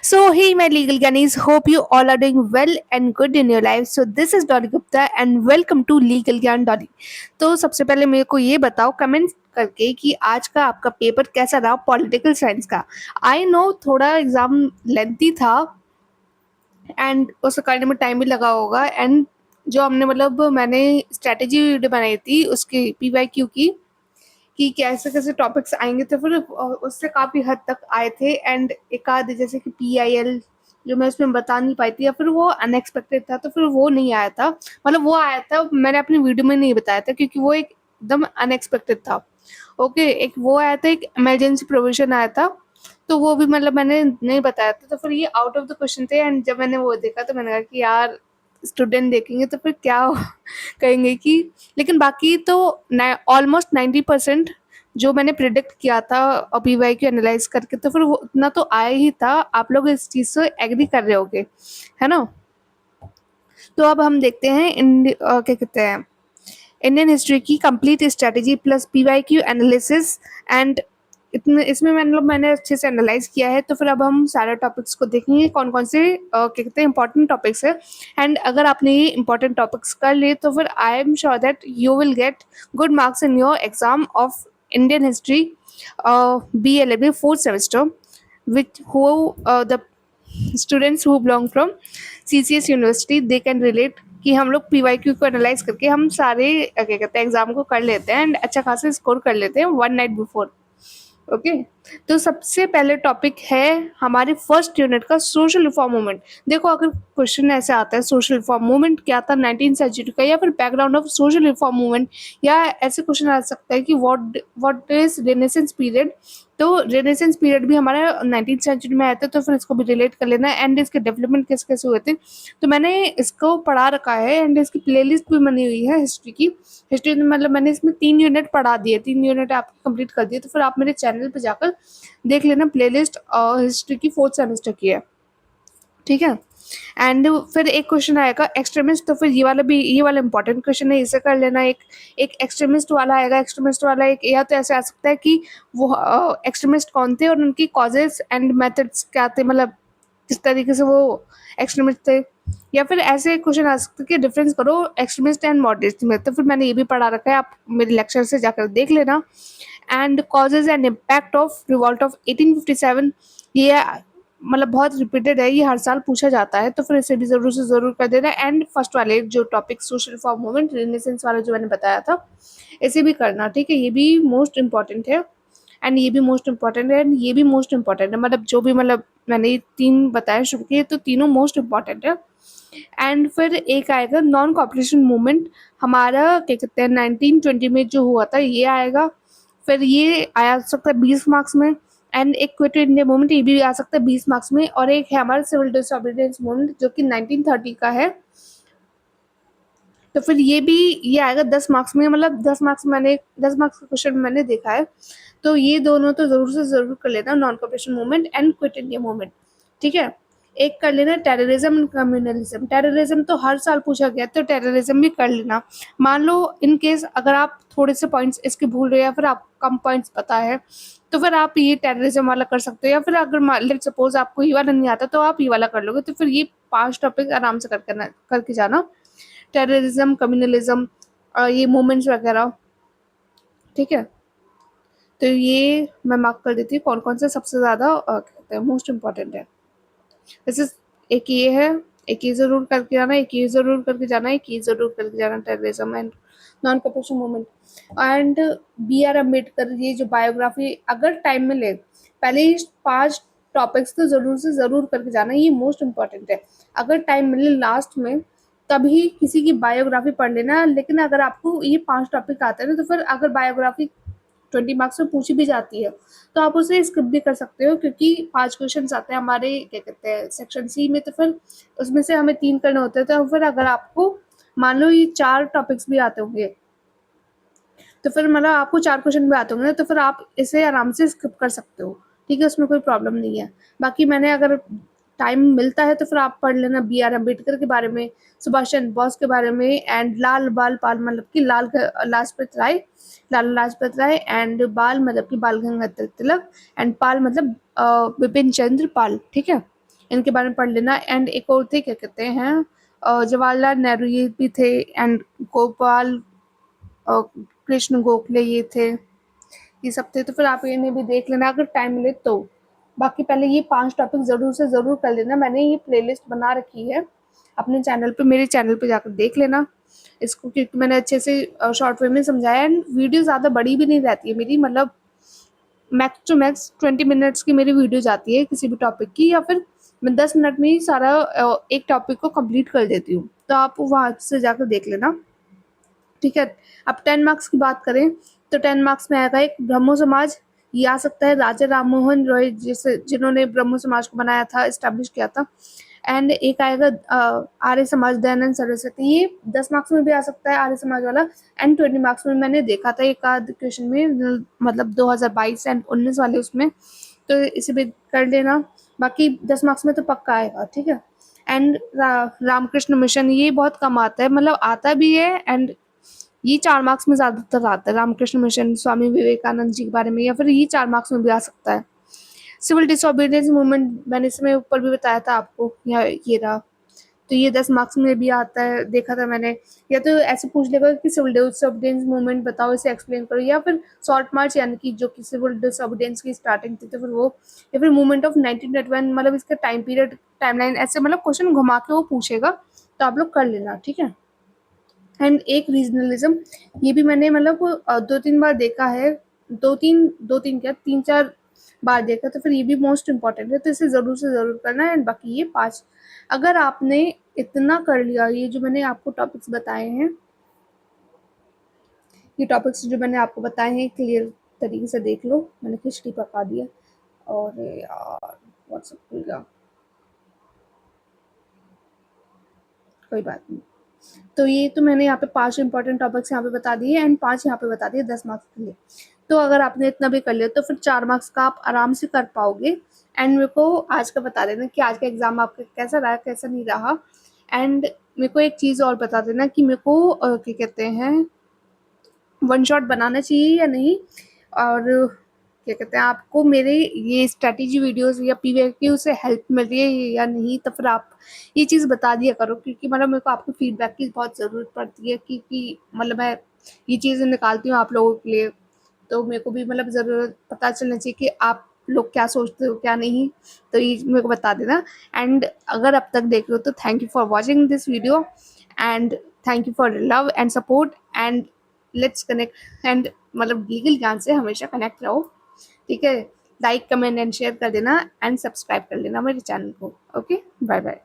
So, hey, my legal Gyanis, hope you all are doing well and good in your life. So, this is Dolly Gupta and welcome to Legal Gyan Dolly. तो सबसे पहले मेरे को ये बताओ comment करके कि आज का आपका पेपर कैसा रहा पॉलिटिकल साइंस का। आई नो थोड़ा एग्जाम लेंथी था एंड उसे करने में टाइम भी लगा होगा एंड जो हमने मतलब मैंने स्ट्रेटेजी वीडियो बनाई थी उसकी PYQ की कि कैसे कैसे टॉपिक्स आएंगे तो फिर उससे काफ़ी हद तक आए थे एंड एक आध जैसे कि PIL जो मैं उसमें बता नहीं पाई थी या फिर वो अनएक्सपेक्टेड था तो फिर वो नहीं आया था। मतलब वो आया था मैंने अपनी वीडियो में नहीं बताया था क्योंकि वो एकदम अनएक्सपेक्टेड था। ओके, एक वो आया था, एक इमरजेंसी प्रोविजन आया था, तो वो भी मतलब मैंने नहीं बताया था तो फिर ये आउट ऑफ द क्वेश्चन थे एंड जब मैंने वो देखा तो मैंने कहा कि यार स्टूडेंट देखेंगे तो फिर क्या कहेंगे कि लेकिन बाकी तो ऑलमोस्ट 90% जो मैंने प्रिडिक्ट किया था PYQ एनालाइज करके तो फिर वो उतना तो आया ही था। आप लोग इस चीज़ से एग्री कर रहे होगे, है ना? तो अब हम देखते हैं क्या कहते हैं इंडियन हिस्ट्री की complete strategy plus PYQ analysis and इतने इसमें मैंने अच्छे से एनालाइज किया है तो फिर अब हम सारे टॉपिक्स को देखेंगे कौन कौन से क्या कहते हैं इंपॉर्टेंट टॉपिक्स है। एंड अगर आपने ये इंपॉर्टेंट टॉपिक्स कर लिए तो फिर I am sure that you will get good marks in your exam of Indian history BLLB fourth semester which who the students who belong from CCS university they can relate कि हम लोग PYQ को analyse करके हम सारे क्या कहते हैं एग्जाम को कर लेते हैं एंड अच्छा खासा स्कोर कर लेते हैं वन नाइट बिफोर। ओके, तो सबसे पहले टॉपिक है हमारे फर्स्ट यूनिट का सोशल रिफॉर्म मूवमेंट। देखो अगर क्वेश्चन ऐसे आता है सोशल रिफॉर्म मूवमेंट क्या था 19th सेंचुरी का या फिर background of social reform movement या ऐसे क्वेश्चन आ सकता है कि व्हाट इज रेनेसेंस पीरियड। तो रेनेसेंस पीरियड भी हमारा 19th सेंचुरी में आया था तो फिर इसको भी रिलेट कर लेना एंड इसके डेवलपमेंट कैसे कैसे हुए थे तो मैंने इसको पढ़ा रखा है एंड इसकी प्लेलिस्ट भी बनी हुई है हिस्ट्री की। हिस्ट्री मतलब मैंने इसमें 3 यूनिट पढ़ा दिए, 3 यूनिट आपकी कंप्लीट कर दिए तो फिर आप मेरे चैनल पे जाकर देख लेना प्लेलिस्ट हिस्ट्री की फोर्थ सेमेस्टर की है, ठीक है। एंड फिर एक क्वेश्चन आएगा एक्सट्रीमिस्ट तो फिर ये वाला इंपॉर्टेंट क्वेश्चन है, इसे कर लेना। एक एक्सट्रीमिस्ट वाला आएगा, एक्सट्रीमिस्ट वाला एक या तो ऐसे आ सकता है कि वो एक्सट्रीमिस्ट कौन थे और उनकी कॉजेज एंड मेथड्स क्या थे, मतलब किस तरीके से वो एक्सट्रीमिस्ट थे। या फिर ऐसे क्वेश्चन आ सकते हैं कि डिफरेंस करो एक्सट्रीमिस्ट एंड मॉडरेट में, तो फिर मैंने ये भी पढ़ा रखा है, आप मेरे लेक्चर से जाकर देख लेना। And causes and impact of revolt of 1857 ये मतलब बहुत रिपीटेड है, ये हर साल पूछा जाता है तो फिर इसे भी ज़रूर से ज़रूर कर देना। एंड फर्स्ट वाले जो topic social reform movement renaissance वाला जो मैंने बताया था इसे भी करना, ठीक है। ये भी मोस्ट इम्पॉर्टेंट है एंड ये भी मोस्ट इम्पॉर्टेंट है एंड ये भी मोस्ट इम्पॉर्टेंट है, मतलब जो भी मतलब मैंने ये 3 बताए शुरू किए तो तीनों मोस्ट इम्पॉर्टेंट है। एंड फिर एक आएगा नॉन कॉपरेशन मूवमेंट, हमारा क्या कहते हैं 1920 में जो हुआ था ये आएगा। फिर ये आया सकता है 20 मार्क्स में। एंड एक क्विट इंडिया मूवमेंट ये भी आ सकता है 20 मार्क्स में। और एक है हमारा सिविल डिसोबीडियंस मूवमेंट जो कि 1930 का है, तो फिर ये आएगा 10 मार्क्स में। मतलब 10 मार्क्स का क्वेश्चन मैंने देखा है तो ये दोनों तो ज़रूर से ज़रूर कर लेना, non cooperation movement and quit India movement, ठीक है। एक कर लेना टेररिज्म एंड कम्युनलिज्म, टेररिज्म तो हर साल पूछा गया तो टेररिज्म भी कर लेना। मान लो इन केस अगर आप थोड़े से पॉइंट्स इसके भूल रहे हो या फिर आप कम पॉइंट्स पता है तो फिर आप ये टेररिज्म वाला कर सकते हो, या फिर अगर लेट सपोज आपको ये वाला नहीं आता तो आप ये वाला कर लोगे, तो फिर ये 5 टॉपिक आराम से करके जाना, टेररिज्म, कम्युनलिज्म, ये मूवमेंट्स वगैरह, ठीक है। तो ये मैं मार्क कर देती हूँ कौन कौन से सबसे ज़्यादा कहते हैं मोस्ट इम्पॉर्टेंट है। वैसे एक ये है, एक ये ज़रूर करके जाना, एक ये ज़रूर करके जाना, एक ये ज़रूर करके जाना, terrorism and non cooperation movement. And BR Ambedkar ये जो बायोग्राफी अगर टाइम मिले पहले ही 5 टॉपिक्स तो ज़रूर से ज़रूर करके जाना, ये मोस्ट इम्पॉर्टेंट है। अगर टाइम मिले लास्ट में तभी किसी की बायोग्राफी पढ़ लेना, लेकिन अगर आपको ये 5 टॉपिक आते हैं ना तो फिर अगर बायोग्राफी 20 मार्क्स में पूछी भी जाती है तो आप उसे स्किप भी कर सकते हो क्योंकि 5 क्वेश्चन आते हैं हमारे क्या कहते हैं सेक्शन सी में, तो फिर उसमें से हमें 3 करने होते हैं। तो फिर अगर आपको मान लो ये 4 टॉपिक्स भी आते होंगे तो फिर मतलब आपको 4 क्वेश्चन भी आते होंगे तो फिर आप इसे आराम से स्किप कर सकते हो, ठीक है, उसमें कोई प्रॉब्लम नहीं है। बाकी मैंने अगर टाइम मिलता है तो फिर आप पढ़ लेना BR अम्बेडकर के बारे में, सुभाष चंद्र बोस के बारे में एंड लाल बाल पाल मतलब कि लाला लाजपत राय एंड बाल मतलब कि बाल गंगाधर तिलक एंड पाल मतलब विपिन चंद्र पाल, ठीक है। इनके बारे में पढ़ लेना। एंड एक और थे, क्या कहते हैं, जवाहरलाल नेहरू, ये भी थे। एंड गोपाल कृष्ण गोखले, ये थे, ये सब थे। तो फिर आप इन्हें भी देख लेना अगर टाइम मिले तो। बाकी पहले ये 5 टॉपिक ज़रूर से ज़रूर कर लेना। मैंने ये प्लेलिस्ट बना रखी है अपने चैनल पे, मेरे चैनल पे जाकर देख लेना इसको, क्योंकि मैंने अच्छे से शॉर्ट वे में समझाया। एंड वीडियो ज़्यादा बड़ी भी नहीं रहती है मेरी, मतलब मैक्स टू मैक्स 20 मिनट्स की मेरी वीडियो जाती है किसी भी टॉपिक की, या फिर मैं 10 मिनट में ही सारा एक टॉपिक को कंप्लीट कर देती हूँ। तो आप वहाँ से जाकर देख लेना, ठीक है। अब 10 मार्क्स की बात करें तो 10 मार्क्स में आएगा एक ब्रह्मो समाज। ये आ सकता है राजा राम मोहन रॉय, जिसे जिन्होंने ब्रह्मो समाज को बनाया था, इस्टेब्लिश किया था। एंड एक आएगा आर्य समाज, दयानंद सरस्वती। ये 10 मार्क्स में भी आ सकता है आर्य समाज वाला। एंड 20 मार्क्स में मैंने देखा था एक आध क्वेश्चन में, मतलब 2022 एंड 19 वाले उसमें, तो इसे भी कर लेना। बाकी 10 मार्क्स में तो पक्का आएगा, ठीक है। एंड रामकृष्ण मिशन, ये बहुत कम आता है, मतलब आता भी है। एंड ये 4 मार्क्स में ज़्यादातर आता है, रामकृष्ण मिशन, स्वामी विवेकानंद जी के बारे में, या फिर ये 4 मार्क्स में भी आ सकता है। सिविल डिसोबीडियंस मूवमेंट मैंने इसमें ऊपर भी बताया था आपको, या ये रहा। तो ये 10 मार्क्स में भी आता है, देखा था मैंने। या तो ऐसे पूछ लेगा कि सिविल डिसोबीडियंस मूवमेंट बताओ, इसे एक्सप्लेन करो, या फिर शॉर्ट मार्च, यानी कि जो कि सिविल डिसोबीडियंस की स्टार्टिंग थी, तो फिर वो, या फिर मूवमेंट ऑफ 1921, मतलब इसका टाइम पीरियड, टाइमलाइन, ऐसे मतलब क्वेश्चन घुमा के वो पूछेगा। तो आप लोग कर लेना, ठीक है। एंड एक रीजनलिज्म, ये भी मैंने मतलब 2-3 बार देखा है, 2-3 क्या 3-4 बार देखा, तो फिर ये भी मोस्ट इम्पॉर्टेंट है, तो इसे ज़रूर से ज़रूर करना है। एंड बाकी ये 5, अगर आपने इतना कर लिया, ये जो मैंने आपको टॉपिक्स बताए हैं, ये टॉपिक्स जो मैंने आपको बताए हैं क्लियर तरीके से देख लो। मैंने खिचड़ी पका दिया, और यार व्हाट्सएप खुल गया, कोई बात नहीं। तो ये तो मैंने यहाँ पे 5 इंपॉर्टेंट टॉपिक्स यहाँ पे बता दिए, एंड 5 यहाँ पे बता दिए 10 मार्क्स के लिए। तो अगर आपने इतना भी कर लिया तो फिर 4 मार्क्स का आप आराम से कर पाओगे। एंड मेरे को आज का बता देना कि आज का एग्ज़ाम आपका कैसा रहा, कैसा नहीं रहा। एंड मेरे को एक चीज़ और बता देना कि मेरे को क्या कहते हैं, वन शॉट बनाना चाहिए या नहीं, और क्या कहते हैं, आपको मेरे ये स्ट्रैटेजी वीडियोस या पीवीक्यू से हेल्प मिल रही है या नहीं। तो फिर आप ये चीज़ बता दिया करो, क्योंकि मतलब मेरे को आपके फीडबैक की बहुत ज़रूरत पड़ती है, क्योंकि मतलब मैं ये चीज़ें निकालती हूँ आप लोगों के लिए। तो मेरे को भी मतलब ज़रूरत पता चलना चाहिए कि आप लोग क्या सोचते हो, क्या नहीं। तो ये मेरे को बता देना। एंड अगर अब तक देख रहे हो तो thank you for watching this video, and thank you for love and support. And let's connect, and मतलब लीगल ज्ञान से हमेशा कनेक्ट रहो, ठीक है। लाइक, कमेंट एंड शेयर कर देना, एंड सब्सक्राइब कर लेना मेरे चैनल को। Okay, bye bye.